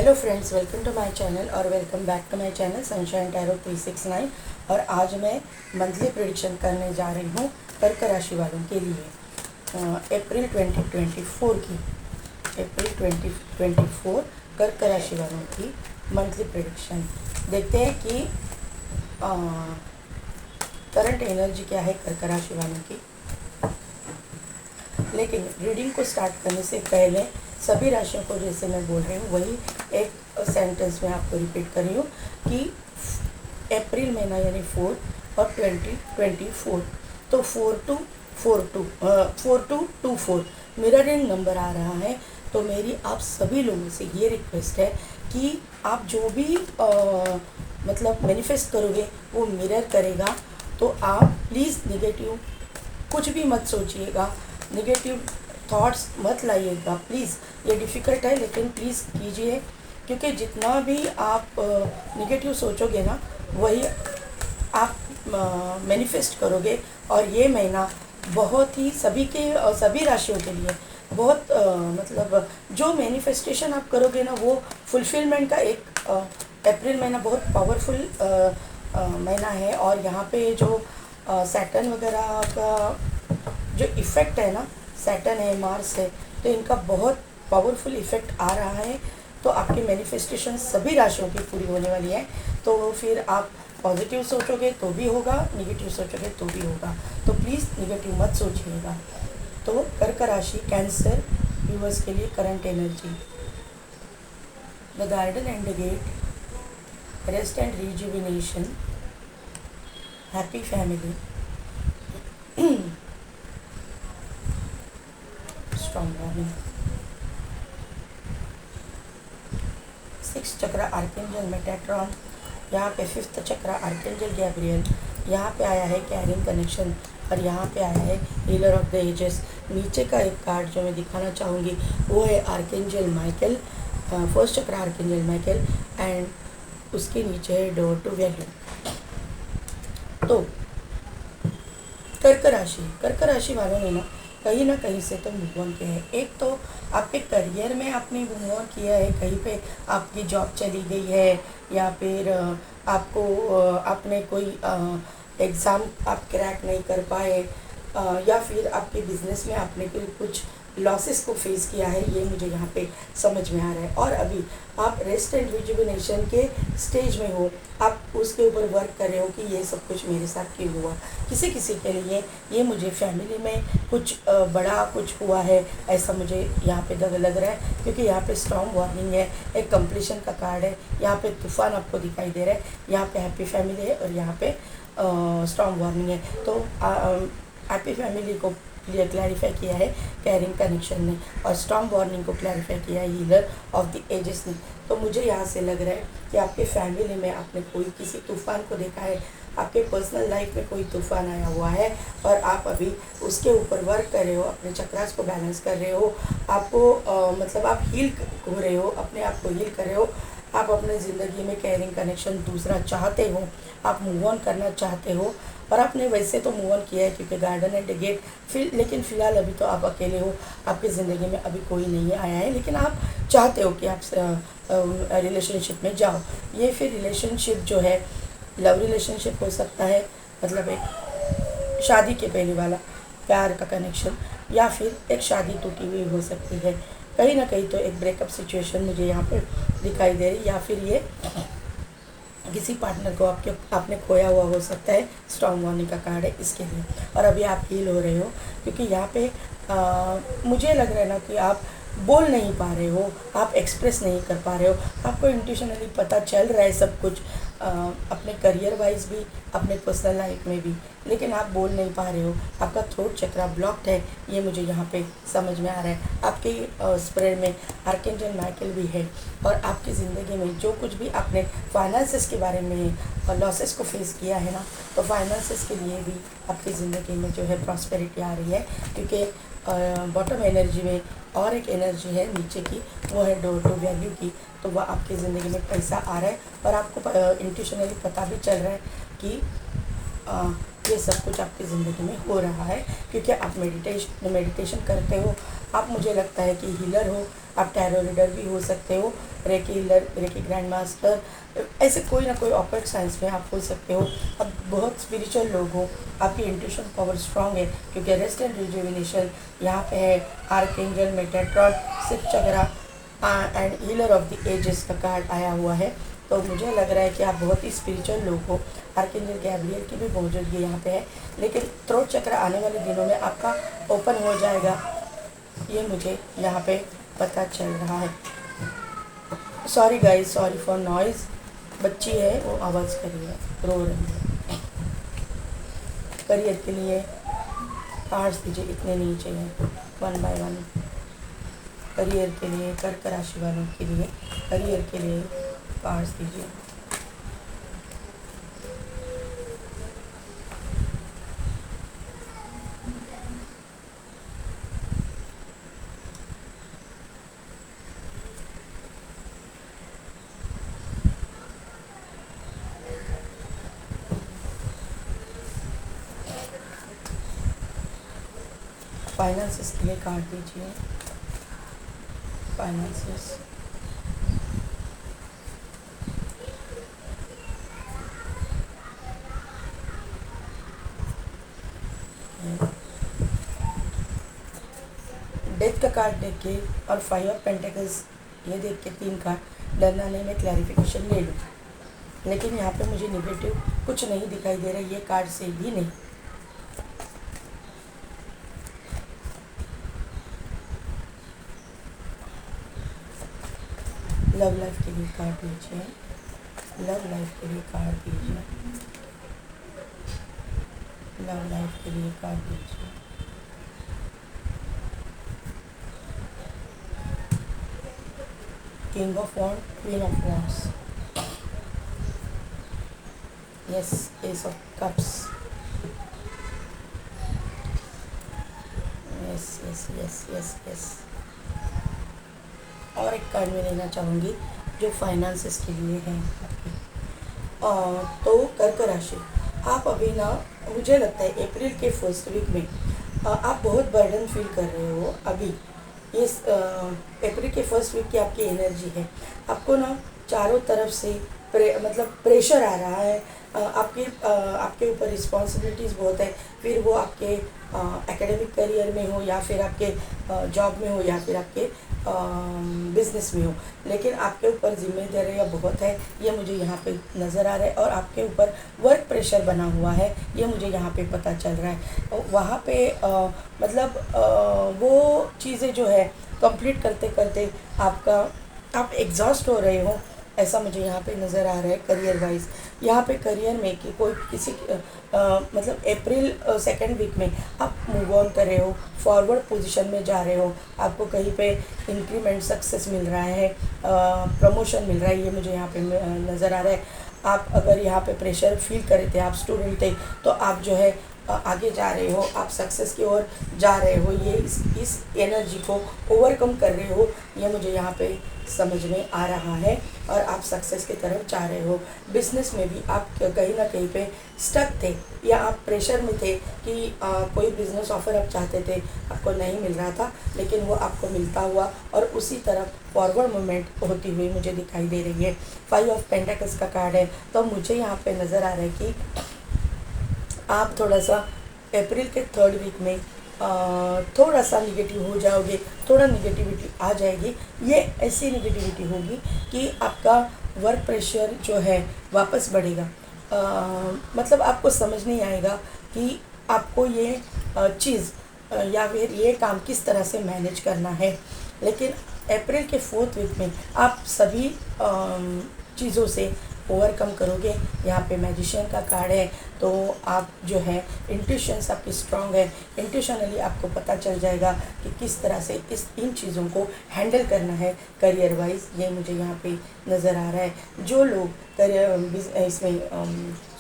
Hello friends, welcome to my channel और welcome back to my channel sunshine tarot 369। और आज मैं monthly prediction करने जा रही हूँ कर्क राशि वालों के लिए अप्रैल 2024 की। अप्रैल 2024 कर्क राशि वालों की मंथली प्रेडिक्शन देखते हैं कि करंट एनर्जी क्या है कर्क राशि वालों की। लेकिन रीडिंग को स्टार्ट करने से पहले सभी राशियों को जैसे मैं बोल रही हूँ वही एक सेंटेंस में आपको रिपीट कर रही हूँ कि अप्रैल महीना यानी 4 और 2024 तो 4 to मिररिंग नंबर आ रहा है। तो मेरी आप सभी लोगों से ये रिक्वेस्ट है कि आप जो भी मतलब मैनिफेस्ट करोगे वो मिरर करेगा। तो आप प्लीज़ निगेटिव कुछ भी मत सोचिएगा, नेगेटिव थॉट्स मत लाइएगा प्लीज़। ये डिफ़िकल्ट है लेकिन प्लीज़ कीजिए, क्योंकि जितना भी आप नेगेटिव सोचोगे ना वही आप मैनिफेस्ट करोगे। और ये महीना बहुत ही सभी राशियों के लिए बहुत मतलब जो मैनिफेस्टेशन आप करोगे ना वो फुलफिलमेंट का एक अप्रैल महीना बहुत पावरफुल महीना है। और यहाँ पे जो सैटर्न वगैरह का जो इफ़ेक्ट है ना, सैटर्न है, मार्स है, तो इनका बहुत पावरफुल इफ़ेक्ट आ रहा है। तो आपकी मैनिफेस्टेशन सभी राशियों की पूरी होने वाली है। तो फिर आप पॉजिटिव सोचोगे तो भी होगा, नेगेटिव सोचोगे तो भी होगा। तो प्लीज़ नेगेटिव मत सोचिएगा। तो कर्क राशि कैंसर व्यूअर्स के लिए current energy, the garden and the gate, rest and rejuvenation, happy family, strong warning, 6 chakra archangel Metatron, यहाँ पे 5th चक्र आर्केंजल गैब्रियल, यहाँ पे आया है कैरिंग कनेक्शन और यहाँ पे आया है हीलर ऑफ द एजेस। नीचे का एक कार्ड जो मैं दिखाना चाहूँगी वो है आर्केंजल माइकल, 1st चक्र आर्केंजल माइकल एंड उसके नीचे है डोर टू वैल्यू। तो कर्क राशि वालों ने ना कहीं से तो मूव ऑन किया है। एक तो आपके करियर में आपने मूव ऑन किया है, कहीं पे आपकी जॉब चली गई है या फिर आपको आपने कोई एग्ज़ाम आप क्रैक नहीं कर पाए या फिर आपके बिजनेस में आपने कोई कुछ लॉसेस को फेस किया है, ये मुझे यहाँ पे समझ में आ रहा है। और अभी आप रेस्ट एंड रिजुविनेशन के स्टेज में हो, आप उसके ऊपर वर्क कर रहे हो कि ये सब कुछ मेरे साथ क्यों हुआ। किसी किसी के लिए ये मुझे फैमिली में कुछ बड़ा कुछ हुआ है ऐसा मुझे यहाँ पे लग रहा है, क्योंकि यहाँ पे स्ट्रॉन्ग वार्निंग है, एक कंप्लीशन का कार्ड है, यहाँ पे तूफान आपको दिखाई दे रहा है, यहाँ पे हैप्पी फैमिली है और यहाँ पे स्ट्रॉन्ग वार्निंग है। तो हैप्पी फैमिली को क्लैरिफाई किया है कैरिंग कनेक्शन ने और स्ट्रॉन्ग वार्निंग को क्लैरिफाई किया है हीलर ऑफ द एजेस ने। तो मुझे यहाँ से लग रहा है कि आपके फैमिली में आपने कोई किसी तूफ़ान को देखा है, आपके पर्सनल लाइफ में कोई तूफ़ान आया हुआ है और आप अभी उसके ऊपर वर्क कर रहे हो, अपने चक्रास को बैलेंस कर रहे हो, आपको मतलब आप हील हो रहे हो, अपने आप को हील कर रहे हो। आप अपने ज़िंदगी में कैरिंग कनेक्शन दूसरा चाहते हो, आप मूव ऑन करना चाहते हो और आपने वैसे तो मूव ऑन किया है क्योंकि गार्डन एंड गेट लेकिन फ़िलहाल अभी तो आप अकेले हो, आपकी ज़िंदगी में अभी कोई नहीं आया है, लेकिन आप चाहते हो कि आप रिलेशनशिप में जाओ। ये फिर रिलेशनशिप जो है लव रिलेशनशिप हो सकता है, मतलब एक शादी के पहले वाला प्यार का कनेक्शन, या फिर एक शादी टूटी हुई हो सकती है। कहीं ना कहीं तो एक ब्रेकअप सिचुएशन मुझे यहाँ पर दिखाई दे रही, या फिर ये किसी पार्टनर को आपने खोया हुआ हो सकता है। स्ट्रॉन्ग वार्निंग का कार्ड है इसके लिए। और अभी आप हील हो रहे हो क्योंकि यहाँ पे मुझे लग रहा है ना कि आप बोल नहीं पा रहे हो, आप एक्सप्रेस नहीं कर पा रहे हो, आपको इंट्यूशनली पता चल रहा है सब कुछ अपने करियर वाइज भी, अपने पर्सनल लाइफ में भी, लेकिन आप बोल नहीं पा रहे हो, आपका थ्रोट चक्रा ब्लॉक्ड है, ये मुझे यहाँ पे समझ में आ रहा है। आपके स्प्रेड में आर्केंजल माइकल भी है और आपकी ज़िंदगी में जो कुछ भी आपने फाइनेंसेस के बारे में लॉसेस को फेस किया है ना, तो फाइनेंसेस के लिए भी आपकी ज़िंदगी में जो है प्रॉस्पेरिटी आ रही है, क्योंकि बॉटम एनर्जी में और एक एनर्जी है नीचे की, वो है डोर टू वैल्यू की। तो वह आपकी ज़िंदगी में पैसा आ रहा है और आपको इंट्यूशनली पता भी चल रहा है कि ये सब कुछ आपकी ज़िंदगी में हो रहा है, क्योंकि आप मेडिटेशन करते हो, आप मुझे लगता है कि हीलर हो, आप टैरो रीडर भी हो सकते हो, recce healer, reiki grand master, ऐसे कोई ना कोई ऑकल्ट साइंस में आप हो सकते हो। अब बहुत स्पिरिचुअल लोग हो, आपकी इंट्यूशन पावर स्ट्रांग है, क्योंकि रेस्ट एंड रिजुविनेशन यहाँ पे है। Archangel Metatron, Shiva chakra and healer of the ages का कार्ड आया हुआ है। तो मुझे लग रहा है कि आप बहुत ही स्पिरिचुअल लोग हो। आर्कएंजल गैब्रियल की भी मौजूदगी यहाँ पे है, लेकिन थ्रोट चक्र आने वाले दिनों में आपका ओपन हो जाएगा, ये मुझे यहाँ पे पता चल रहा है। Sorry guys, sorry for noise, बच्ची है वो आवाज़ कर रही है, रो रही है। करियर के लिए कार्ड्स दीजिए, इतने नहीं चाहिए, 1 बाय 1। करियर के लिए, कर्क राशि वालों के लिए करियर के लिए कार्ड्स दीजिए। फाइनेंसेस के लिए कार्ड दीजिए। फाइनेंसेस, डेथ का कार्ड देख के और 5 ऑफ पेंटिकल्स ये देख के 3 कार्ड, डरना नहीं, मैं क्लैरिफिकेशन ले लूँ। लेकिन यहाँ पे मुझे नेगेटिव कुछ नहीं दिखाई दे रहा है, ये कार्ड से भी नहीं। लव लाइफ के लिए कार्ड दीजिए। लव लाइफ के लिए कार्ड दीजिए। लव लाइफ के लिए कार्ड दीजिए। King of wand, queen of wands, yes, ace of cups, yes yes yes yes yes. और एक कार्ड मैं लेना चाहूँगी जो फाइनेंसेस के लिए है आपकी। तो कर्क राशि, आप अभी ना, मुझे लगता है अप्रैल के फर्स्ट वीक में आप बहुत बर्डन फील कर रहे हो। अभी ये अप्रैल के फर्स्ट वीक की आपकी एनर्जी है, आपको ना चारों तरफ से मतलब प्रेशर आ रहा है। आपके ऊपर रिस्पॉन्सिबिलिटीज़ बहुत है, फिर वो आपके एकेडमिक करियर में हो, या फिर आपके जॉब में हो, या फिर आपके बिजनेस में हो, लेकिन आपके ऊपर जिम्मेदारियाँ बहुत है, ये मुझे यहाँ पे नज़र आ रहा है। और आपके ऊपर वर्क प्रेशर बना हुआ है, ये मुझे यहाँ पे पता चल रहा है। वहाँ पे मतलब वो चीज़ें जो है कंप्लीट करते करते आप एग्जॉस्ट हो रहे हो, ऐसा मुझे यहाँ पे नज़र आ रहा है। करियर वाइज यहाँ पे करियर में कि कोई किसी मतलब अप्रैल सेकेंड वीक में आप मूव ऑन कर रहे हो, फॉरवर्ड पोजीशन में जा रहे हो, आपको कहीं पे इंक्रीमेंट सक्सेस मिल रहा है, प्रमोशन मिल रहा है, ये मुझे यहाँ पे नज़र आ रहा है। आप अगर यहाँ पे प्रेशर फील कर रहे थे, आप स्टूडेंट थे, तो आप जो है आगे जा रहे हो, आप सक्सेस की ओर जा रहे हो, ये इस एनर्जी को ओवरकम कर रहे हो, ये मुझे यहाँ पे समझ में आ रहा है। और आप सक्सेस की तरफ जा रहे हो। बिजनेस में भी आप कहीं ना कहीं पे स्टक थे, या आप प्रेशर में थे कि कोई बिजनेस ऑफर आप चाहते थे, आपको नहीं मिल रहा था, लेकिन वो आपको मिलता हुआ और उसी तरफ फॉरवर्ड मूवमेंट होती हुई मुझे दिखाई दे रही है। 5 ऑफ पेंटाकल्स का कार्ड है, तो मुझे यहाँ पे नज़र आ रहा है कि आप थोड़ा सा अप्रैल के थर्ड वीक में थोड़ा सा निगेटिव हो जाओगे, थोड़ा निगेटिविटी आ जाएगी। ये ऐसी निगेटिविटी होगी कि आपका वर्क प्रेशर जो है वापस बढ़ेगा। मतलब आपको समझ नहीं आएगा कि आपको ये चीज़ या फिर ये काम किस तरह से मैनेज करना है। लेकिन अप्रैल के फोर्थ वीक में आप सभी चीज़ों से ओवरकम करोगे। यहाँ पे मैजिशियन का कार्ड है, तो आप जो है इंट्यूशंस आपकी स्ट्रांग है, इंट्यूशनली आपको पता चल जाएगा कि किस तरह से इन चीज़ों को हैंडल करना है करियर वाइज, ये मुझे यहाँ पे नज़र आ रहा है। जो लोग करियर इसमें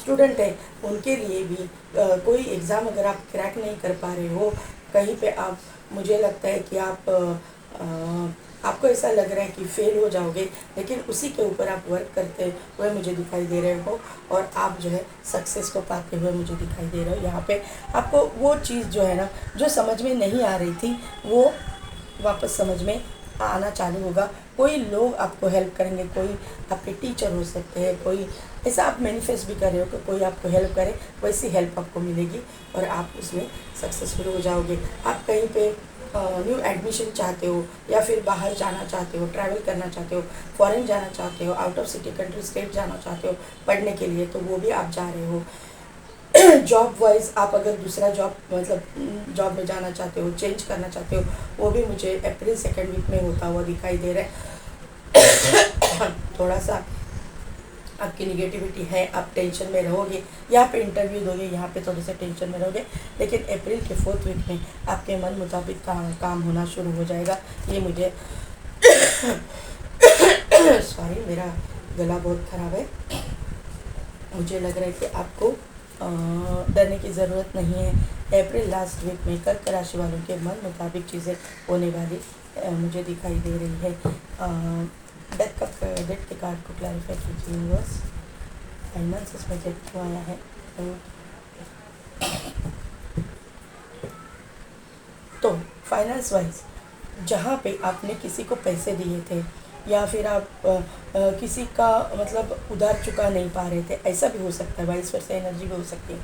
स्टूडेंट है, उनके लिए भी कोई एग्ज़ाम अगर आप क्रैक नहीं कर पा रहे हो, कहीं पे आप, मुझे लगता है कि आपको ऐसा लग रहा है कि फेल हो जाओगे, लेकिन उसी के ऊपर आप वर्क करते हुए मुझे दिखाई दे रहे हो, और आप जो है सक्सेस को पाते हुए मुझे दिखाई दे रहे हो। यहाँ पे आपको वो चीज़ जो है ना, जो समझ में नहीं आ रही थी, वो वापस समझ में आना चालू होगा। कोई लोग आपको हेल्प करेंगे, कोई आपके टीचर हो सकते हैं, कोई ऐसा आप मैनिफेस्ट भी कर रहे हो कि कोई आपको हेल्प करे, वैसी हेल्प आपको मिलेगी और आप उसमें सक्सेसफुल हो जाओगे। आप कहीं पे न्यू एडमिशन चाहते हो या फिर बाहर जाना चाहते हो, ट्रैवल करना चाहते हो, फॉरेन जाना चाहते हो, out of city country state जाना चाहते हो पढ़ने के लिए, तो वो भी आप जा रहे हो। जॉब वाइज आप अगर दूसरा जॉब मतलब जॉब में जाना चाहते हो, चेंज करना चाहते हो, वो भी मुझे अप्रैल 2nd वीक में होता हुआ दिखाई दे रहा है। थोड़ा सा आपकी निगेटिविटी है, आप टेंशन में रहोगे, यहाँ पे इंटरव्यू दोगे, यहाँ पे थोड़े से टेंशन में रहोगे, लेकिन अप्रैल के 4th वीक में आपके मन मुताबिक काम होना शुरू हो जाएगा। ये मुझे सॉरी, मेरा गला बहुत ख़राब है। मुझे लग रहा है कि आपको डरने की ज़रूरत नहीं है। अप्रैल लास्ट वीक में कर्क राशि वालों के मन मुताबिक चीज़ें होने वाली मुझे दिखाई दे रही है। डेट के कार्ड को क्लैरिफाई कीजिए यूनिवर्स। फाइनेंसेस में जब क्यों आया है तो फाइनेंस वाइज जहाँ पे आपने किसी को पैसे दिए थे या फिर आप किसी का मतलब उधार चुका नहीं पा रहे थे, ऐसा भी हो सकता है, वाइस वर्सा एनर्जी भी हो सकती है।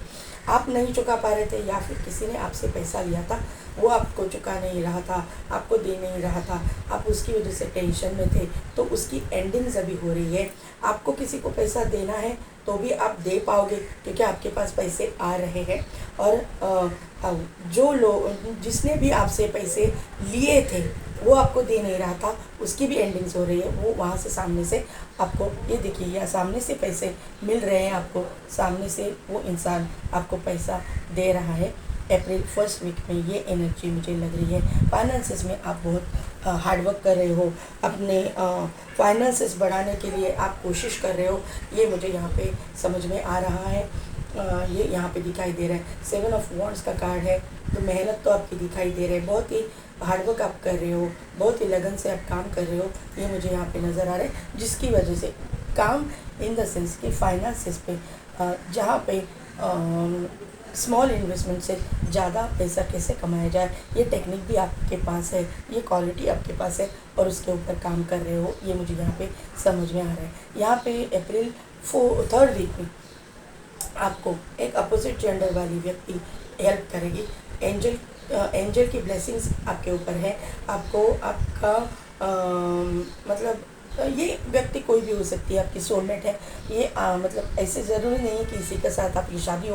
आप नहीं चुका पा रहे थे या फिर किसी ने आपसे पैसा लिया था, वो आपको चुका नहीं रहा था, आपको दे नहीं रहा था, आप उसकी वजह से टेंशन में थे, तो उसकी एंडिंग्स अभी हो रही है। आपको किसी को पैसा देना है तो भी आप दे पाओगे क्योंकि आपके पास पैसे आ रहे हैं। और जो लोग जिसने भी आपसे पैसे लिए थे वो आपको दे नहीं रहा था, उसकी भी एंडिंग्स हो रही है। वो वहाँ से सामने से आपको ये देखिए, या सामने से पैसे मिल रहे हैं आपको, सामने से वो इंसान आपको पैसा दे रहा है। अप्रैल 1st वीक में ये एनर्जी मुझे लग रही है। फाइनेंसेस में आप बहुत हार्डवर्क कर रहे हो, अपने फाइनेंसेस बढ़ाने के लिए आप कोशिश कर रहे हो, ये मुझे यहाँ पे समझ में आ रहा है। ये यहाँ पे दिखाई दे रहा है। 7 ऑफ वॉन्ड्स का कार्ड है, तो मेहनत तो आपकी दिखाई दे रही है, बहुत ही हार्डवर्क आप कर रहे हो, बहुत ही लगन से आप काम कर रहे हो, ये मुझे यहाँ पे नज़र आ रहा है। जिसकी वजह से काम इन द सेंस कि फाइनेंसेस पे जहाँ पे स्मॉल इन्वेस्टमेंट से ज़्यादा पैसा कैसे कमाया जाए, ये टेक्निक भी आपके पास है, ये क्वालिटी आपके पास है और उसके ऊपर काम कर रहे हो, ये मुझे यहाँ पे समझ में आ रहा है। यहाँ पे अप्रैल 3rd वीक में आपको एक अपोजिट जेंडर वाली व्यक्ति हेल्प करेगी। एंजल की ब्लेसिंग्स आपके ऊपर है। आपको आपका मतलब ये व्यक्ति कोई भी हो सकती है, आपकी सोलमेट है ये। मतलब ऐसे ज़रूरी नहीं है कि इसी के साथ आपकी शादी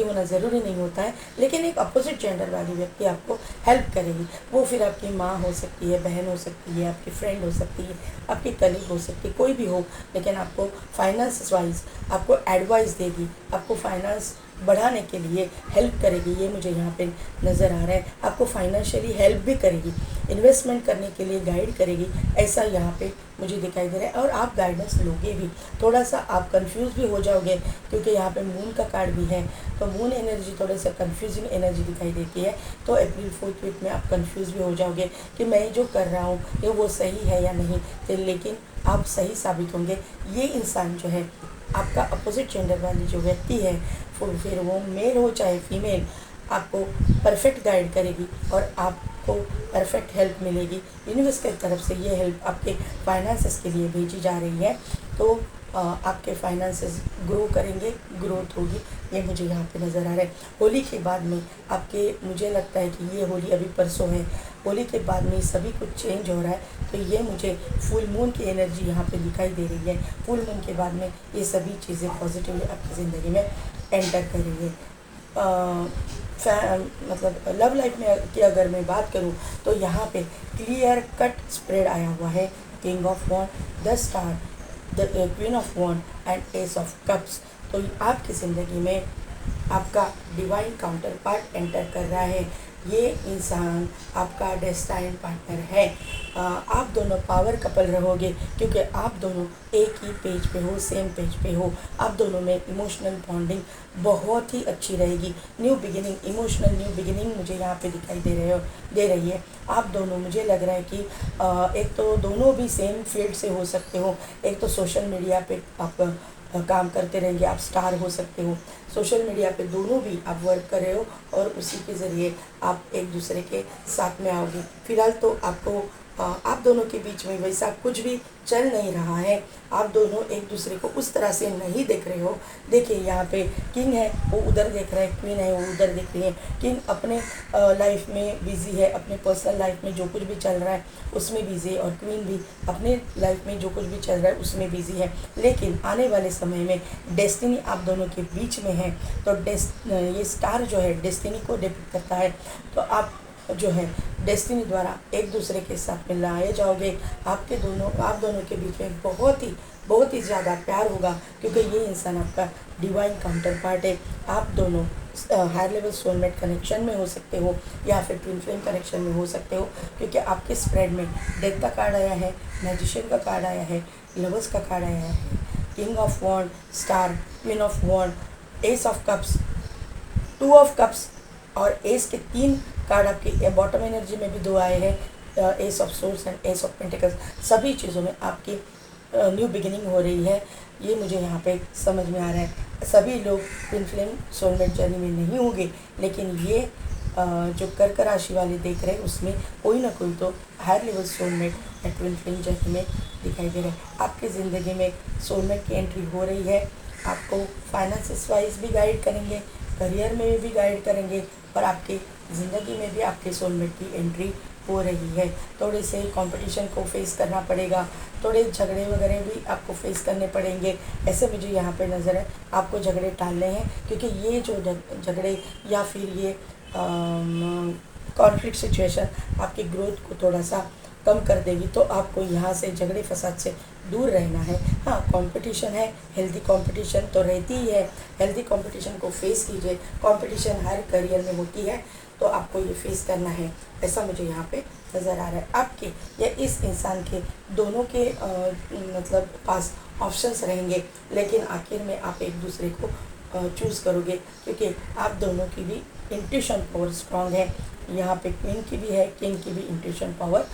होना ज़रूरी नहीं होता है, लेकिन एक अपोजिट जेंडर वाली व्यक्ति आपको हेल्प करेगी। वो फिर आपकी माँ हो सकती है, बहन हो सकती है, आपकी फ्रेंड हो सकती है, आपकी कलीग हो सकती है, कोई भी हो, लेकिन आपको फाइनेंस वाइज आपको एडवाइस देगी, आपको फाइनेंस बढ़ाने के लिए हेल्प करेगी, ये मुझे यहाँ पे नज़र आ रहा है। आपको फाइनेंशियली हेल्प भी करेगी, इन्वेस्टमेंट करने के लिए गाइड करेगी, ऐसा यहाँ पे मुझे दिखाई दे रहा है। और आप गाइडेंस लोगे भी, थोड़ा सा आप कंफ्यूज भी हो जाओगे क्योंकि यहाँ पे मून का कार्ड भी है, तो मून एनर्जी थोड़ा सा कंफ्यूजिंग एनर्जी दिखाई देती है। तो अप्रैल 4th वीक में आप कंफ्यूज भी हो जाओगे कि मैं जो कर रहा हूँ ये वो सही है या नहीं, तो लेकिन आप सही साबित होंगे। ये इंसान जो है आपका अपोजिट जेंडर वाली जो व्यक्ति है, फिर वो मेल हो चाहे फीमेल, आपको परफेक्ट गाइड करेगी और आपको परफेक्ट हेल्प मिलेगी। यूनिवर्स की तरफ से ये हेल्प आपके फाइनेंसेस के लिए भेजी जा रही है, तो आपके फाइनेंसेस ग्रो करेंगे, ग्रोथ होगी, ये मुझे यहाँ पे नज़र आ रहा है। होली के बाद में आपके, मुझे लगता है कि ये होली अभी परसों है, होली के बाद में सभी कुछ चेंज हो रहा है, तो ये मुझे फुल मून की एनर्जी यहाँ पे दिखाई दे रही है। फुल मून के बाद में ये सभी चीज़ें पॉजिटिवली आपकी ज़िंदगी में एंटर करेंगे। मतलब लव लाइफ में की अगर मैं बात करूँ तो यहाँ पे क्लियर कट स्प्रेड आया हुआ है। King of wand, the star, the queen of wand and ace of cups. तो आपकी ज़िंदगी में आपका डिवाइन काउंटर पार्ट एंटर कर रहा है। ये इंसान आपका डेस्टाइन पार्टनर है। आप दोनों पावर कपल रहोगे क्योंकि आप दोनों एक ही पेज पे हो, सेम पेज पे हो। आप दोनों में इमोशनल बॉन्डिंग बहुत ही अच्छी रहेगी। New beginning, emotional new beginning मुझे यहाँ पे दिखाई दे रही है। आप दोनों, मुझे लग रहा है कि एक तो दोनों भी सेम फील्ड से हो सकते हो। एक तो सोशल मीडिया पे आप काम करते रहेंगे, आप स्टार हो सकते हो। सोशल मीडिया पे दोनों भी आप वर्क कर रहे हो और उसी के ज़रिए आप एक दूसरे के साथ में आओगे। फिलहाल तो आपको आप दोनों के बीच में वैसा कुछ भी चल नहीं रहा है। आप दोनों एक दूसरे को उस तरह से नहीं देख रहे हो। देखिए यहाँ पे किंग है वो उधर देख रहा है, क्वीन है वो उधर देख रही है। किंग अपने लाइफ में बिजी है, अपने पर्सनल लाइफ में जो कुछ भी चल रहा है उसमें बिजी है, और क्वीन भी अपने लाइफ में जो कुछ भी चल रहा है उसमें बिजी है। लेकिन आने वाले समय में डेस्टिनी आप दोनों के बीच में है, तो ये स्टार जो है डेस्टिनी को डिपिक्ट करता है। तो आप जो है डेस्टिनी द्वारा एक दूसरे के साथ में लाए जाओगे। आप दोनों के बीच में बहुत ही ज़्यादा प्यार होगा, क्योंकि ये इंसान आपका डिवाइन काउंटर पार्ट है। आप दोनों हायर लेवल सोलमेट कनेक्शन में हो सकते हो या फिर ट्विन फ्लेम कनेक्शन में हो सकते हो, क्योंकि आपके स्प्रेड में डेथ का कार्ड आया है, मैजिशियन का कार्ड आया है, लवर्स का कार्ड आया है, king of wand, star, queen of wand, ace of cups, two of cups और एस के 3 कार्ड आपके बॉटम एनर्जी में भी 2 आए हैं, S of source and ace of pentacles. सभी चीज़ों में आपकी न्यू बिगिनिंग हो रही है, ये मुझे यहाँ पे समझ में आ रहा है। सभी लोग ट्विन फ्लेम सोलमेट जर्नी में नहीं होंगे, लेकिन ये जो कर्क राशि वाले देख रहे हैं उसमें कोई ना कोई तो हायर लेवल सोलमेट या ट्विन फ्लेम जर्नी में दिखाई दे रहा है। आपकी ज़िंदगी में सोलमेट की एंट्री हो रही है। आपको फाइनेंसिस वाइज भी गाइड करेंगे, करियर में भी गाइड करेंगे, और आपकी ज़िंदगी में भी आपके सोलमेट की एंट्री हो रही है। थोड़े से कंपटीशन को फेस करना पड़ेगा, थोड़े झगड़े वगैरह भी आपको फेस करने पड़ेंगे, ऐसे मुझे यहाँ पे नज़र है। आपको झगड़े टालने हैं, क्योंकि ये जो झगड़े या फिर ये कॉन्फ्लिक्ट सिचुएशन आपकी ग्रोथ को थोड़ा सा कम कर देगी। तो आपको यहाँ से झगड़े फसाद से दूर रहना है। हाँ, कंपटीशन है, हेल्दी कंपटीशन तो रहती ही है, हेल्दी कंपटीशन को फेस कीजिए। कंपटीशन हर करियर में होती है, तो आपको ये फेस करना है, ऐसा मुझे यहाँ पे नज़र आ रहा है। आपके या इस इंसान के दोनों के मतलब पास ऑप्शंस रहेंगे, लेकिन आखिर में आप एक दूसरे को चूज़ करोगे, क्योंकि आप दोनों की भी इंट्यूशन पावर स्ट्रांग है। यहाँ पे क्वीन की भी है, किंग की भी इंट्यूशन पावर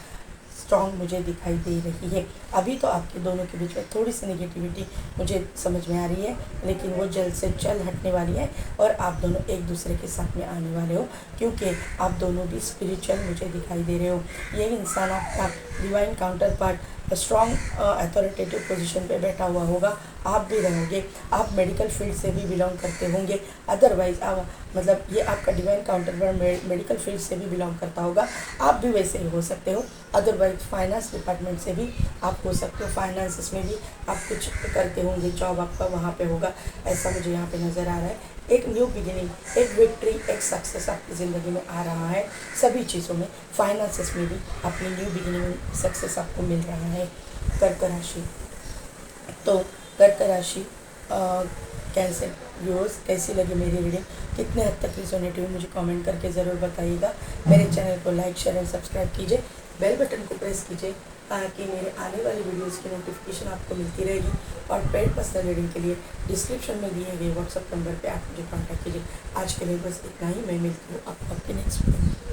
स्ट्रॉन्ग मुझे दिखाई दे रही है। अभी तो आपके दोनों के बीच में थोड़ी सी नेगेटिविटी मुझे समझ में आ रही है, लेकिन वो जल्द से जल्द हटने वाली है और आप दोनों एक दूसरे के साथ में आने वाले हो, क्योंकि आप दोनों भी स्पिरिचुअल मुझे दिखाई दे रहे हो। ये इंसान आपका divine counter part strong authoritative position पे बैठा हुआ होगा, आप भी रहोगे। आप मेडिकल फील्ड से भी बिलोंग करते होंगे, अदरवाइज आप मतलब ये आपका divine counter part medical field से भी बिलोंग करता होगा, आप भी वैसे ही हो सकते हो। अदरवाइज फाइनेंस डिपार्टमेंट से भी आप हो सकते हो, फाइनेंस में भी आप कुछ करते होंगे, जॉब आपका वहाँ पे होगा, ऐसा मुझे यहाँ पे नज़र आ रहा है। एक न्यू बिगिनिंग, एक विक्ट्री, एक सक्सेस आपकी ज़िंदगी में आ रहा है। सभी चीज़ों में, फाइनेंसेस में भी अपनी न्यू बिगिनिंग सक्सेस आपको मिल रहा है। कर्क राशि, तो कर्क राशि कैंसर व्यूअर्स, कैसी लगी मेरी रीडिंग, कितने हद तक रिजोनेटिव हुई, मुझे कमेंट करके ज़रूर बताइएगा। मेरे चैनल को लाइक, शेयर एंड सब्सक्राइब कीजिए, बेल बटन को प्रेस कीजिए, ताकि मेरे आने वाली वीडियोस की नोटिफिकेशन आपको मिलती रहेगी। और पेड पर्सनल रीडिंग के लिए डिस्क्रिप्शन में दिए गए व्हाट्सएप नंबर पे आप मुझे कॉन्टैक्ट कीजिए। आज के लिए बस इतना ही, मैं मिलती हूँ आपको अपने नेक्स्ट वीडियो में।